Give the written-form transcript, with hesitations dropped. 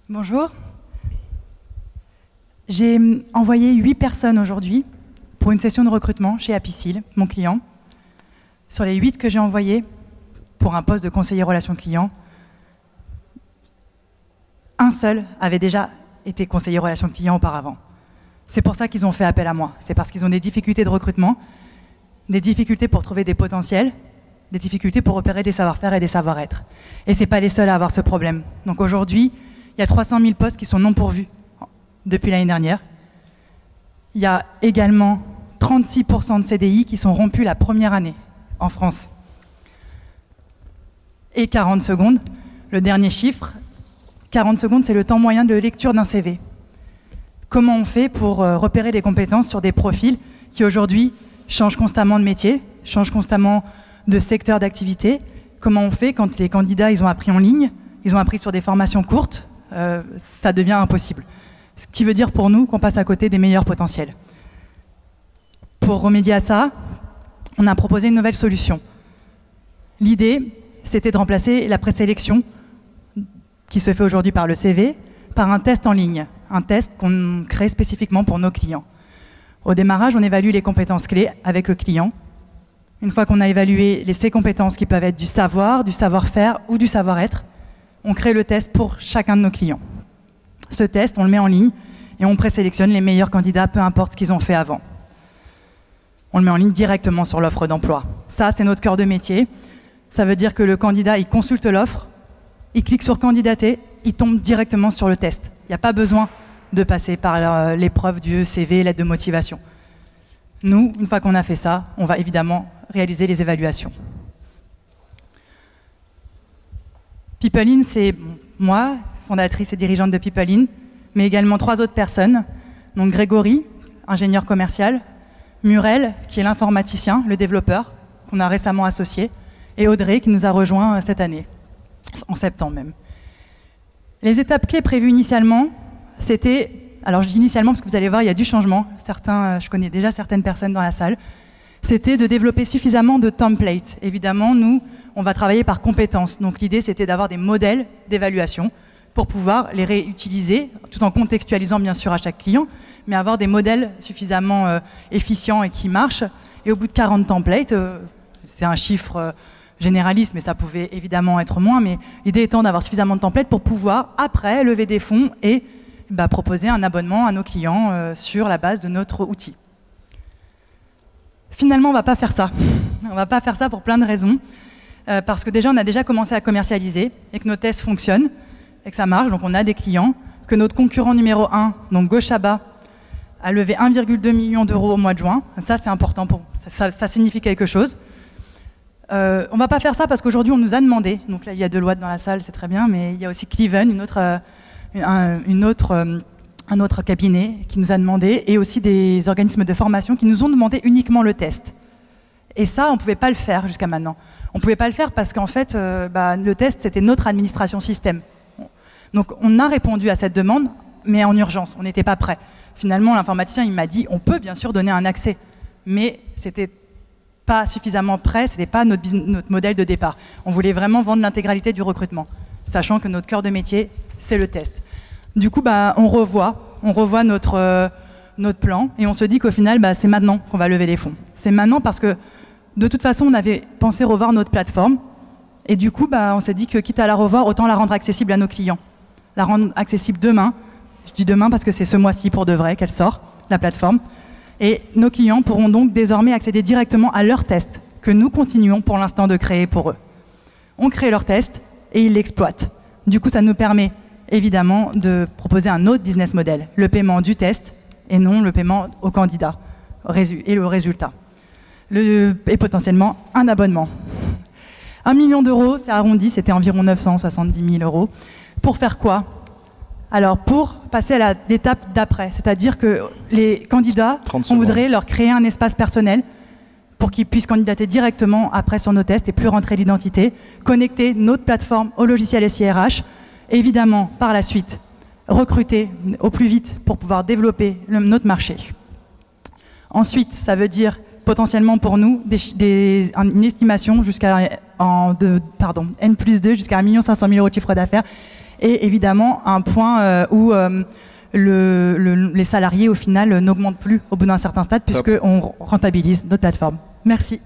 Bonjour. J'ai envoyé 8 personnes aujourd'hui pour une session de recrutement chez Apicil, mon client. Sur les 8 que j'ai envoyées pour un poste de conseiller relations clients, un seul avait déjà été conseiller relations clients auparavant. C'est pour ça qu'ils ont fait appel à moi. C'est parce qu'ils ont des difficultés de recrutement, des difficultés pour trouver des potentiels, des difficultés pour repérer des savoir-faire et des savoir-être. Et ce n'est pas les seuls à avoir ce problème. Donc aujourd'hui, il y a 300 000 postes qui sont non pourvus depuis l'année dernière. Il y a également 36% de CDI qui sont rompus la première année en France. Et 40 secondes, le dernier chiffre, 40 secondes, c'est le temps moyen de lecture d'un CV. Comment on fait pour repérer les compétences sur des profils qui aujourd'hui changent constamment de métier, changent constamment de secteur d'activité? Comment on fait quand les candidats ils ont appris en ligne, ils ont appris sur des formations courtes, ça devient impossible. Ce qui veut dire pour nous qu'on passe à côté des meilleurs potentiels. Pour remédier à ça, on a proposé une nouvelle solution. L'idée, c'était de remplacer la présélection qui se fait aujourd'hui par le CV, par un test en ligne, un test qu'on crée spécifiquement pour nos clients. Au démarrage, on évalue les compétences clés avec le client. Une fois qu'on a évalué ces compétences qui peuvent être du savoir, du savoir-faire ou du savoir-être, on crée le test pour chacun de nos clients. Ce test, on le met en ligne et on présélectionne les meilleurs candidats, peu importe ce qu'ils ont fait avant. On le met en ligne directement sur l'offre d'emploi. Ça, c'est notre cœur de métier. Ça veut dire que le candidat, il consulte l'offre, il clique sur candidater, il tombe directement sur le test. Il n'y a pas besoin de passer par l'épreuve du CV, l'aide de motivation. Nous, une fois qu'on a fait ça, on va évidemment réaliser les évaluations. PeopleIn, c'est moi, fondatrice et dirigeante de PeopleIn, mais également 3 autres personnes. Donc Grégory, ingénieur commercial, Muriel, qui est l'informaticien, le développeur, qu'on a récemment associé, et Audrey, qui nous a rejoint cette année, en septembre même. Les étapes clés prévues initialement, c'était, alors je dis initialement parce que vous allez voir, il y a du changement, je connais déjà certaines personnes dans la salle, c'était de développer suffisamment de templates. Évidemment, nous, on va travailler par compétences. Donc l'idée, c'était d'avoir des modèles d'évaluation pour pouvoir les réutiliser, tout en contextualisant bien sûr à chaque client, mais avoir des modèles suffisamment efficients et qui marchent. Et au bout de 40 templates, c'est un chiffre généraliste, mais ça pouvait évidemment être moins, mais l'idée étant d'avoir suffisamment de templates pour pouvoir, après, lever des fonds et proposer un abonnement à nos clients sur la base de notre outil. Finalement, on ne va pas faire ça. On ne va pas faire ça pour plein de raisons. Parce que déjà, on a déjà commencé à commercialiser et que nos tests fonctionnent et que ça marche. Donc, on a des clients, que notre concurrent numéro 1, donc Gochaba, a levé 1,2 million d'euros au mois de juin. Ça, c'est important pour ça signifie quelque chose. On ne va pas faire ça parce qu'aujourd'hui, on nous a demandé. Donc là, il y a Deloitte dans la salle, c'est très bien, mais il y a aussi Cliven, un autre cabinet qui nous a demandé, et aussi des organismes de formation qui nous ont demandé uniquement le test. Et ça, on ne pouvait pas le faire jusqu'à maintenant. On ne pouvait pas le faire parce qu'en fait, le test, c'était notre administration système. Donc, on a répondu à cette demande, mais en urgence. On n'était pas prêt. Finalement, l'informaticien, il m'a dit, on peut bien sûr donner un accès, mais c'était pas suffisamment prêt, c'était pas notre modèle de départ. On voulait vraiment vendre l'intégralité du recrutement, sachant que notre cœur de métier, c'est le test. Du coup, on revoit notre plan, et on se dit qu'au final, c'est maintenant qu'on va lever les fonds. C'est maintenant parce que de toute façon, on avait pensé revoir notre plateforme. Et du coup, on s'est dit que quitte à la revoir, autant la rendre accessible à nos clients. La rendre accessible demain. Je dis demain parce que c'est ce mois-ci pour de vrai qu'elle sort, la plateforme. Et nos clients pourront donc désormais accéder directement à leurs tests, que nous continuons pour l'instant de créer pour eux. On crée leurs tests et ils l'exploitent. Du coup, ça nous permet évidemment de proposer un autre business model, le paiement du test et non le paiement au candidat et le résultat. Et potentiellement un abonnement. 1 million d'euros, c'est arrondi, c'était environ 970 000 euros. Pour faire quoi? Alors, pour passer à l'étape d'après, c'est-à-dire que les candidats, on voudrait leur créer un espace personnel pour qu'ils puissent candidater directement après sur nos tests et plus rentrer l'identité, connecter notre plateforme au logiciel SIRH, et évidemment, par la suite, recruter au plus vite pour pouvoir développer notre marché. Ensuite, ça veut dire potentiellement pour nous une estimation jusqu'à N+2 jusqu'à 1 500 000 euros de chiffre d'affaires et évidemment un point où les salariés au final n'augmentent plus au bout d'un certain stade puisqu'on rentabilise notre plateforme. Merci.